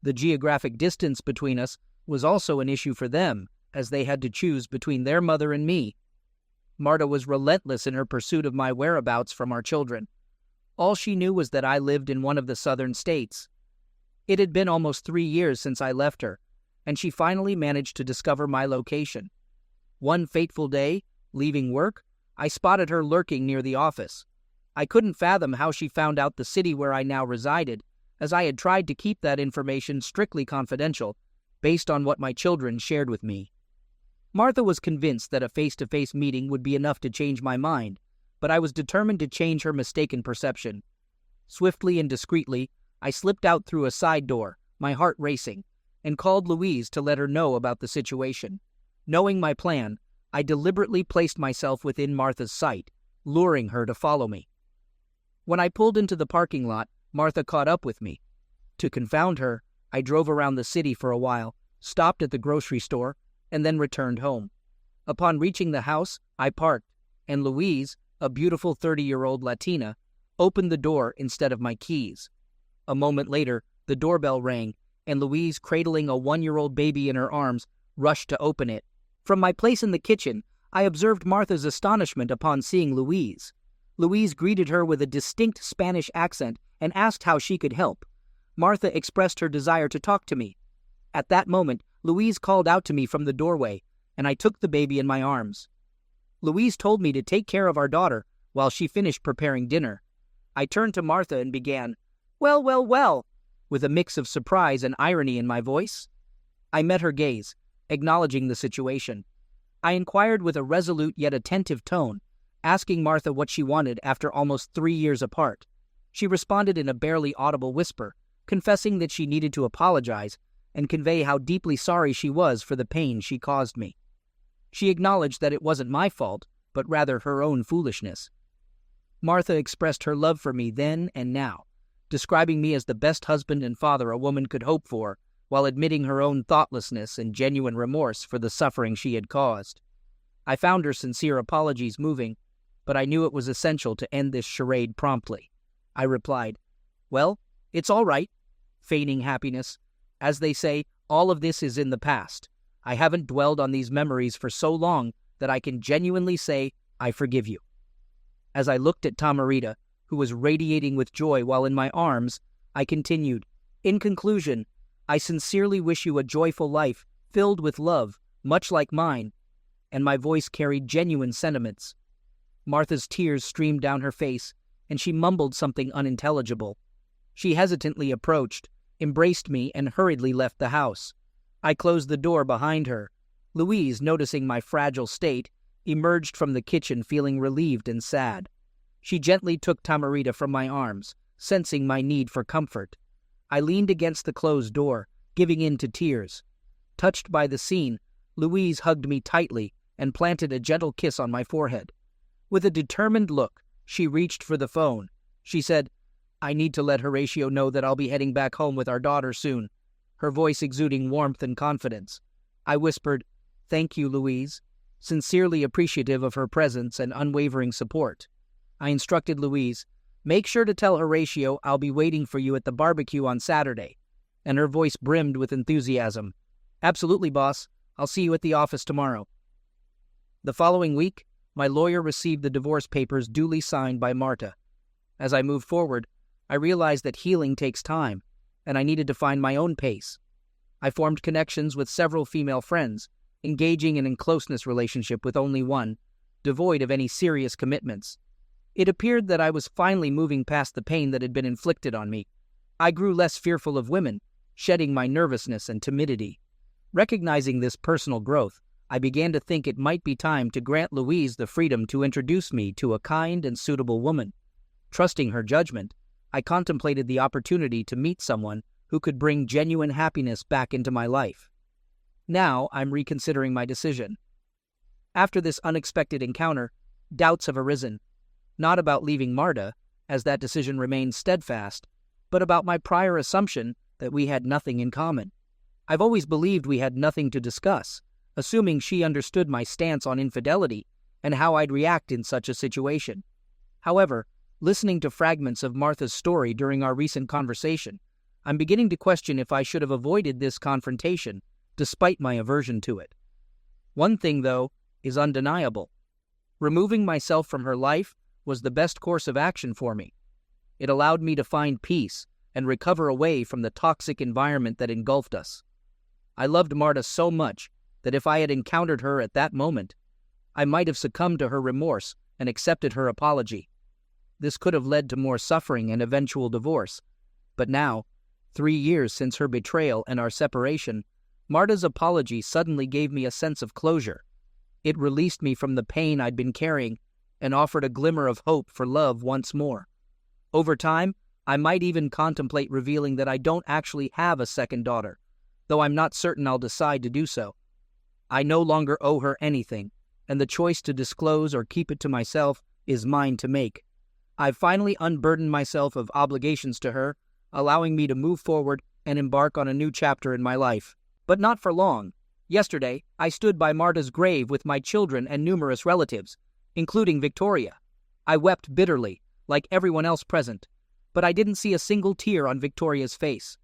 The geographic distance between us was also an issue for them, as they had to choose between their mother and me. Martha was relentless in her pursuit of my whereabouts from our children. All she knew was that I lived in one of the southern states. It had been almost 3 years since I left her, and she finally managed to discover my location. One fateful day, leaving work, I spotted her lurking near the office. I couldn't fathom how she found out the city where I now resided, as I had tried to keep that information strictly confidential, based on what my children shared with me. Martha was convinced that a face-to-face meeting would be enough to change my mind, but I was determined to change her mistaken perception. Swiftly and discreetly, I slipped out through a side door, my heart racing, and called Louise to let her know about the situation. Knowing my plan, I deliberately placed myself within Martha's sight, luring her to follow me. When I pulled into the parking lot, Martha caught up with me. To confound her, I drove around the city for a while, stopped at the grocery store, and then returned home. Upon reaching the house, I parked, and Louise, a beautiful 30-year-old Latina, opened the door instead of my keys. A moment later, the doorbell rang, and Louise, cradling a 1-year-old baby in her arms, rushed to open it. From my place in the kitchen, I observed Martha's astonishment upon seeing Louise. Louise greeted her with a distinct Spanish accent and asked how she could help. Martha expressed her desire to talk to me. At that moment, Louise called out to me from the doorway, and I took the baby in my arms. Louise told me to take care of our daughter while she finished preparing dinner. I turned to Martha and began, "Well, well, well," with a mix of surprise and irony in my voice. I met her gaze, acknowledging the situation. I inquired with a resolute yet attentive tone, asking Martha what she wanted after almost 3 years apart. She responded in a barely audible whisper, confessing that she needed to apologize and convey how deeply sorry she was for the pain she caused me. She acknowledged that it wasn't my fault, but rather her own foolishness. Martha expressed her love for me then and now, describing me as the best husband and father a woman could hope for, while admitting her own thoughtlessness and genuine remorse for the suffering she had caused. I found her sincere apologies moving, but I knew it was essential to end this charade promptly. I replied, "Well, it's all right," feigning happiness. "As they say, all of this is in the past. I haven't dwelled on these memories for so long that I can genuinely say I forgive you." As I looked at Tamarita, who was radiating with joy while in my arms, I continued, "In conclusion, I sincerely wish you a joyful life filled with love, much like mine," and my voice carried genuine sentiments. Martha's tears streamed down her face, and she mumbled something unintelligible. She hesitantly approached, embraced me, and hurriedly left the house. I closed the door behind her. Louise, noticing my fragile state, emerged from the kitchen feeling relieved and sad. She gently took Tamarita from my arms, sensing my need for comfort. I leaned against the closed door, giving in to tears. Touched by the scene, Louise hugged me tightly and planted a gentle kiss on my forehead. With a determined look, she reached for the phone. She said, "I need to let Horatio know that I'll be heading back home with our daughter soon," her voice exuding warmth and confidence. I whispered, "Thank you, Louise," sincerely appreciative of her presence and unwavering support. I instructed Louise, "Make sure to tell Horatio I'll be waiting for you at the barbecue on Saturday," and her voice brimmed with enthusiasm. "Absolutely, boss. I'll see you at the office tomorrow." The following week, my lawyer received the divorce papers duly signed by Marta. As I moved forward, I realized that healing takes time, and I needed to find my own pace. I formed connections with several female friends, engaging in a closeness relationship with only one, devoid of any serious commitments. It appeared that I was finally moving past the pain that had been inflicted on me. I grew less fearful of women, shedding my nervousness and timidity. Recognizing this personal growth, I began to think it might be time to grant Louise the freedom to introduce me to a kind and suitable woman. Trusting her judgment, I contemplated the opportunity to meet someone who could bring genuine happiness back into my life. Now I'm reconsidering my decision. After this unexpected encounter, doubts have arisen, not about leaving Marta, as that decision remains steadfast, but about my prior assumption that we had nothing in common. I've always believed we had nothing to discuss, assuming she understood my stance on infidelity and how I'd react in such a situation. However, listening to fragments of Martha's story during our recent conversation, I'm beginning to question if I should have avoided this confrontation, despite my aversion to it. One thing, though, is undeniable. Removing myself from her life was the best course of action for me. It allowed me to find peace and recover away from the toxic environment that engulfed us. I loved Marta so much that if I had encountered her at that moment, I might have succumbed to her remorse and accepted her apology. This could have led to more suffering and eventual divorce. But now, 3 years since her betrayal and our separation, Marta's apology suddenly gave me a sense of closure. It released me from the pain I'd been carrying and offered a glimmer of hope for love once more. Over time, I might even contemplate revealing that I don't actually have a second daughter, though I'm not certain I'll decide to do so. I no longer owe her anything, and the choice to disclose or keep it to myself is mine to make. I've finally unburdened myself of obligations to her, allowing me to move forward and embark on a new chapter in my life. But not for long. Yesterday, I stood by Marta's grave with my children and numerous relatives, including Victoria. I wept bitterly, like everyone else present, but I didn't see a single tear on Victoria's face.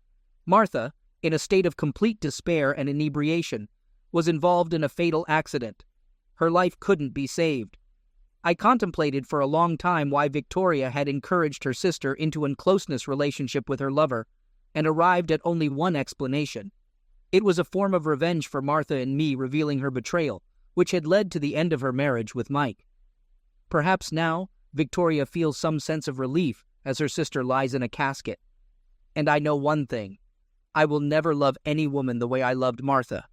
Martha, in a state of complete despair and inebriation, was involved in a fatal accident. Her life couldn't be saved. I contemplated for a long time why Victoria had encouraged her sister into a closeness relationship with her lover, and arrived at only one explanation. It was a form of revenge for Martha and me revealing her betrayal, which had led to the end of her marriage with Mike. Perhaps now, Victoria feels some sense of relief as her sister lies in a casket. And I know one thing: I will never love any woman the way I loved Martha.